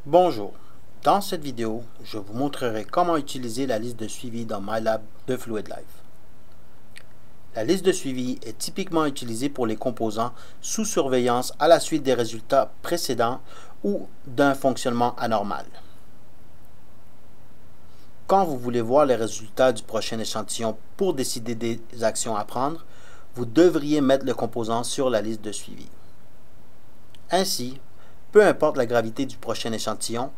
Bonjour, dans cette vidéo, je vous montrerai comment utiliser la liste de suivi dans MyLab de FluidLife. La liste de suivi est typiquement utilisée pour les composants sous surveillance à la suite des résultats précédents ou d'un fonctionnement anormal. Quand vous voulez voir les résultats du prochain échantillon pour décider des actions à prendre, vous devriez mettre le composant sur la liste de suivi. Ainsi, peu importe la gravité du prochain échantillon,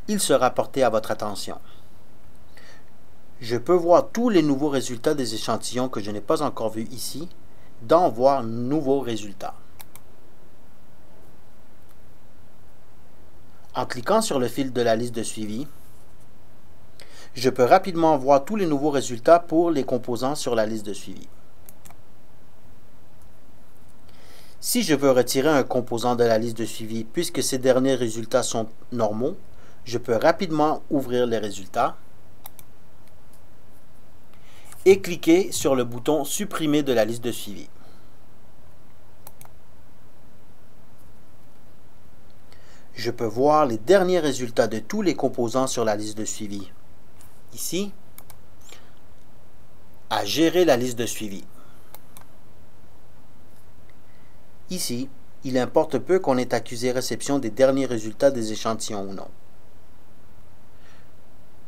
il sera porté à votre attention. Je peux voir tous les nouveaux résultats des échantillons que je n'ai pas encore vus ici, dans Voir nouveaux résultats. En cliquant sur le fil de la liste de suivi, je peux rapidement voir tous les nouveaux résultats pour les composants sur la liste de suivi. Si je veux retirer un composant de la liste de suivi puisque ces derniers résultats sont normaux, je peux rapidement ouvrir les résultats et cliquer sur le bouton Supprimer de la liste de suivi. Je peux voir les derniers résultats de tous les composants sur la liste de suivi. Ici, à Gérer la liste de suivi. Ici, il importe peu qu'on ait accusé réception des derniers résultats des échantillons ou non.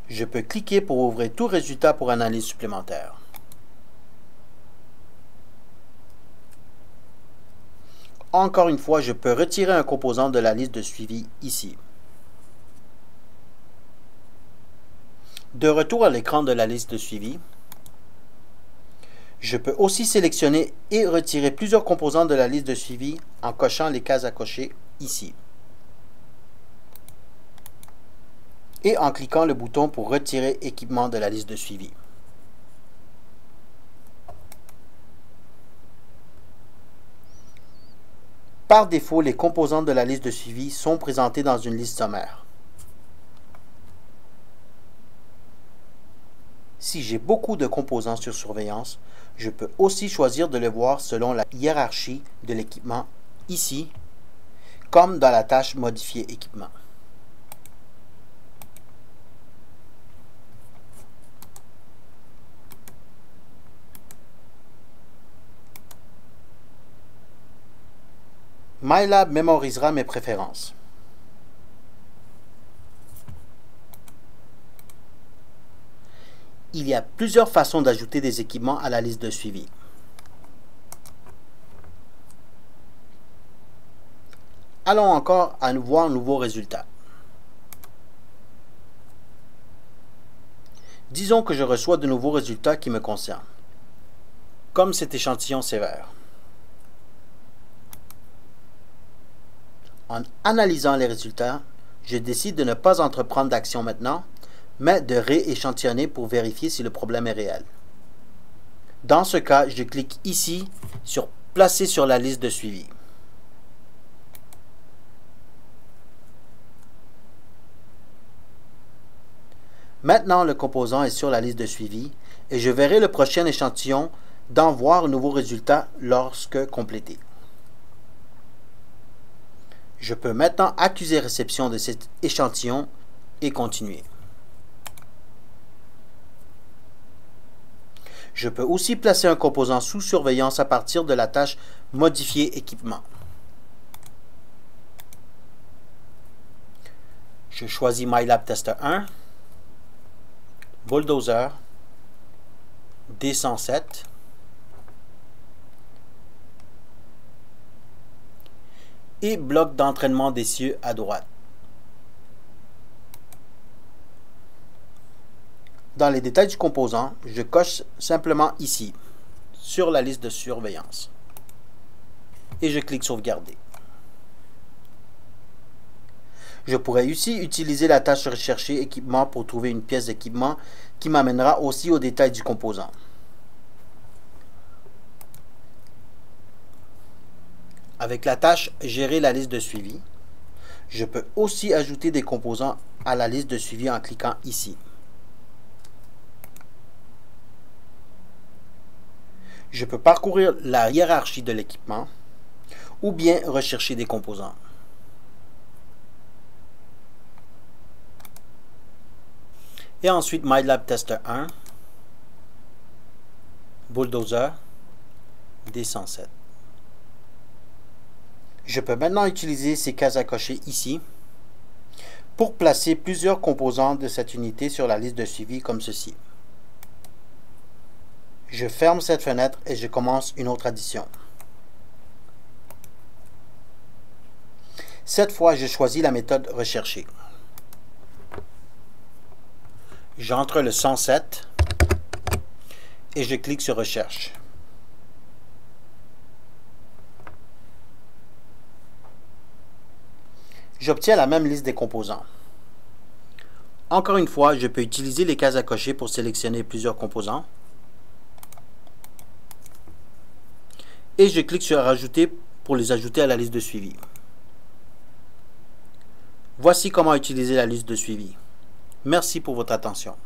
Je peux cliquer pour ouvrir tout résultat pour analyse supplémentaire. Encore une fois, je peux retirer un composant de la liste de suivi ici. De retour à l'écran de la liste de suivi, je peux aussi sélectionner et retirer plusieurs composants de la liste de suivi en cochant les cases à cocher ici. Et en cliquant le bouton pour retirer équipement de la liste de suivi. Par défaut, les composants de la liste de suivi sont présentés dans une liste sommaire. Si j'ai beaucoup de composants sur surveillance, je peux aussi choisir de les voir selon la hiérarchie de l'équipement ici, comme dans la tâche Modifier équipement. MyLab mémorisera mes préférences. Il y a plusieurs façons d'ajouter des équipements à la liste de suivi. Allons encore à voir nouveaux résultats. Disons que je reçois de nouveaux résultats qui me concernent, comme cet échantillon sévère. En analysant les résultats, je décide de ne pas entreprendre d'action maintenant, mais de rééchantillonner pour vérifier si le problème est réel. Dans ce cas, je clique ici sur Placer sur la liste de suivi. Maintenant, le composant est sur la liste de suivi et je verrai le prochain échantillon dans Voir nouveaux résultats lorsque complété. Je peux maintenant accuser réception de cet échantillon et continuer. Je peux aussi placer un composant sous surveillance à partir de la tâche Modifier équipement. Je choisis MyLab Tester 1, Bulldozer, D107, et bloc d'entraînement des cieux à droite. Dans les détails du composant, je coche simplement ici, sur la liste de surveillance. Et je clique Sauvegarder. Je pourrais aussi utiliser la tâche Rechercher équipement pour trouver une pièce d'équipement qui m'amènera aussi aux détails du composant. Avec la tâche Gérer la liste de suivi, je peux aussi ajouter des composants à la liste de suivi en cliquant ici. Je peux parcourir la hiérarchie de l'équipement ou bien rechercher des composants. Et ensuite MATLAB Tester 1, Bulldozer, D107. Je peux maintenant utiliser ces cases à cocher ici pour placer plusieurs composants de cette unité sur la liste de suivi comme ceci. Je ferme cette fenêtre et je commence une autre addition. Cette fois, je choisis la méthode recherchée. J'entre le 107 et je clique sur Recherche. J'obtiens la même liste des composants. Encore une fois, je peux utiliser les cases à cocher pour sélectionner plusieurs composants. Et je clique sur Rajouter pour les ajouter à la liste de suivi. Voici comment utiliser la liste de suivi. Merci pour votre attention.